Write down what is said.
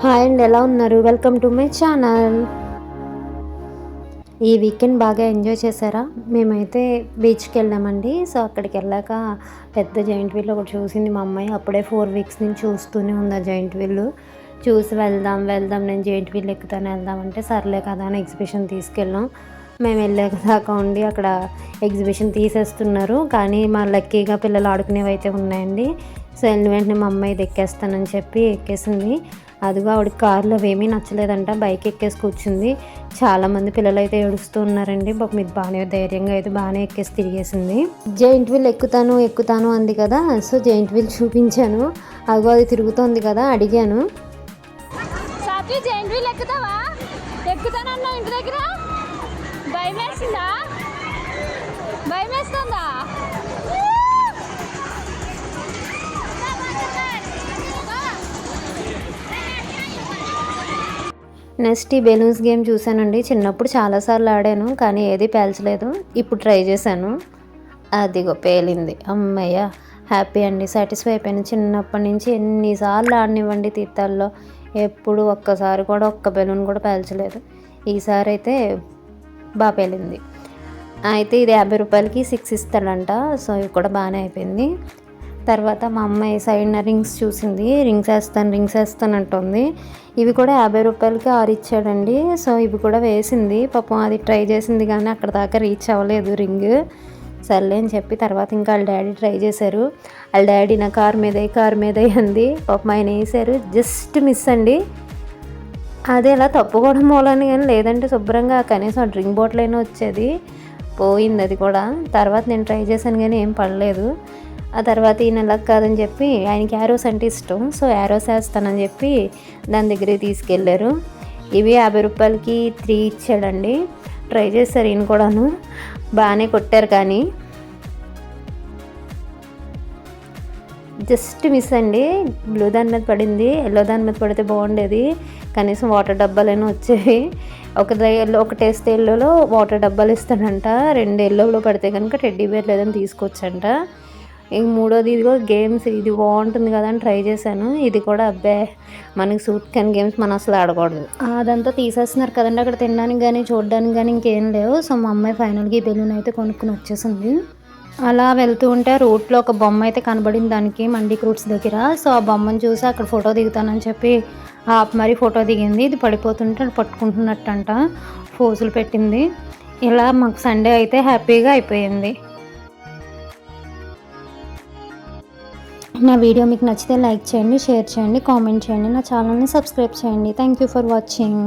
Hi అండి, ఎలా ఉన్నారు? Welcome to my channel. ఈ వీకెండ్ బాగా ఎంజాయ్ చేశారా? మేమైతే బీచ్కి వెళ్ళామండి. సో అక్కడికి వెళ్ళాక పెద్ద జాయింట్ వీల్ ఒకటి చూసింది మా అమ్మాయి. అప్పుడే 4 వీక్స్ నుంచి చూస్తూనే ఉంది ఆ జాయింట్ వీల్. చూసి వెళ్దాం నేను జాయింట్ వీల్ ఎక్కుతాను వెళ్దామంటే సర్లే కదా అని ఎగ్జిబిషన్ తీసుకెళ్ళాం. మేము వెళ్ళాక దాకా ఉండి అక్కడ ఎగ్జిబిషన్ తీసేస్తున్నారు, కానీ మా లక్కీగా పిల్లలు ఆడుకునేవి అయితే ఉన్నాయండి. సో వెళ్ళిన వెంటనే మా అమ్మాయి ఇది ఎక్కేస్తానని చెప్పి ఎక్కేసింది. అదిగో ఆవిడకి కారులో ఏమీ నచ్చలేదంట, బైక్ ఎక్కేసి కూర్చుంది. చాలామంది పిల్లలు అయితే ఏడుస్తూ ఉన్నారండి. పాపం ఇది బాగానే ధైర్యంగా అయితే బాగానే ఎక్కేసి తిరిగేసింది. జాయింట్ వీల్ ఎక్కుతాను అంది కదా, సో జాయింట్ వీల్ చూపించాను. అదిగో అది తిరుగుతోంది కదా, అడిగాను జాయింట్ వీల్ ఎక్కుతావా? ఎక్కుతానన్నా ఇంటి దగ్గర భయం వేస్తుందా? భయం వేస్తుందా? నెక్స్ట్ ఈ బెలూన్స్ గేమ్ చూశానండి. చిన్నప్పుడు చాలాసార్లు ఆడాను, కానీ ఏది పేల్చలేదు. ఇప్పుడు ట్రై చేశాను, అదిగో పేలింది. అమ్మయ్య, హ్యాపీ అండి, సాటిస్ఫై అయిపోయాను. చిన్నప్పటి నుంచి ఎన్నిసార్లు ఆడనివ్వండి తీర్థాల్లో, ఎప్పుడు ఒక్కసారి కూడా ఒక్క బెలూన్ కూడా పేల్చలేదు. ఈసారి అయితే బాగా పేలింది. అయితే ఇది 50 రూపాయలకి 6 ఇస్తాడంట. సో ఇవి కూడా బాగానే అయిపోయింది. తర్వాత మా అమ్మాయి సైడ్ రింగ్స్ చూసింది. రింగ్స్ వేస్తాను అంటుంది. ఇవి కూడా 50 రూపాయలకి 6 ఇచ్చాడండి. సో ఇవి కూడా వేసింది. పాపం అది ట్రై చేసింది కానీ అక్కడ దాకా రీచ్ అవ్వలేదు రింగ్. సర్లే అని చెప్పి తర్వాత ఇంకా వాళ్ళ డాడీ ట్రై చేశారు. వాళ్ళ డాడీ నా కారు మీద అంది. పాపం ఆయన వేసారు, జస్ట్ మిస్ అండి. అది ఎలా తప్పుకోవడం మూలని, కానీ లేదంటే శుభ్రంగా కనీసం ఆ డ్రింక్ బాటిల్ అయినా వచ్చేది. పోయింది అది కూడా. తర్వాత నేను ట్రై చేశాను కానీ ఏం పడలేదు. ఆ తర్వాత ఈయన ఎలా కాదని చెప్పి, ఆయనకి యారోస్ అంటే ఇష్టం, సో యారోస్ వేస్తానని చెప్పి దాని దగ్గరికి తీసుకెళ్ళారు. ఇవి 50 రూపాయలకి 3 ఇచ్చాడండి. ట్రై చేశారు ఈయన కూడాను, బాగానే కొట్టారు కానీ జస్ట్ మిస్ అండి. బ్లూ దాని మీద పడింది, ఎల్లో దాని మీద పడితే బాగుండేది. కనీసం వాటర్ డబ్బాలైనా వచ్చేవి. ఒకటేస్తే ఎల్లోలో వాటర్ డబ్బాలు ఇస్తాడంట, 2 ఎల్లోలో పడితే కనుక టెడ్డీ బేర్ లేదని తీసుకొచ్చంట. ఇంక మూడోది ఇదిగో గేమ్స్, ఇది బాగుంటుంది కదా అని ట్రై చేశాను. ఇది కూడా అబ్బే మనకి సూట్ కాని గేమ్స్ మనం అసలు ఆడకూడదు. అదంతా తీసేస్తున్నారు కదండి అక్కడ, తినడానికి కానీ చూడడానికి కానీ ఇంకేం లేవు. సో మా అమ్మాయి ఫైనల్గా ఈ బెలూన్ అయితే కొనుక్కుని వచ్చేసింది. అలా వెళ్తూ ఉంటే రోడ్లో ఒక బొమ్మ అయితే కనబడింది దానికి, మండి ఫ్రూట్స్ దగ్గర. సో ఆ బొమ్మను చూసి అక్కడ ఫోటో దిగుతానని చెప్పి మరి ఫోటో దిగింది. ఇది పడిపోతుంటే పట్టుకుంటున్నట్టంట, ఫోజులు పెట్టింది. ఇలా మాకు సండే అయితే హ్యాపీగా అయిపోయింది. నా వీడియో మీకు నచ్చితే లైక్ చేయండి, షేర్ చేయండి, కామెంట్ చేయండి, నా ఛానల్ని సబ్స్క్రైబ్ చేయండి. Thank you for watching.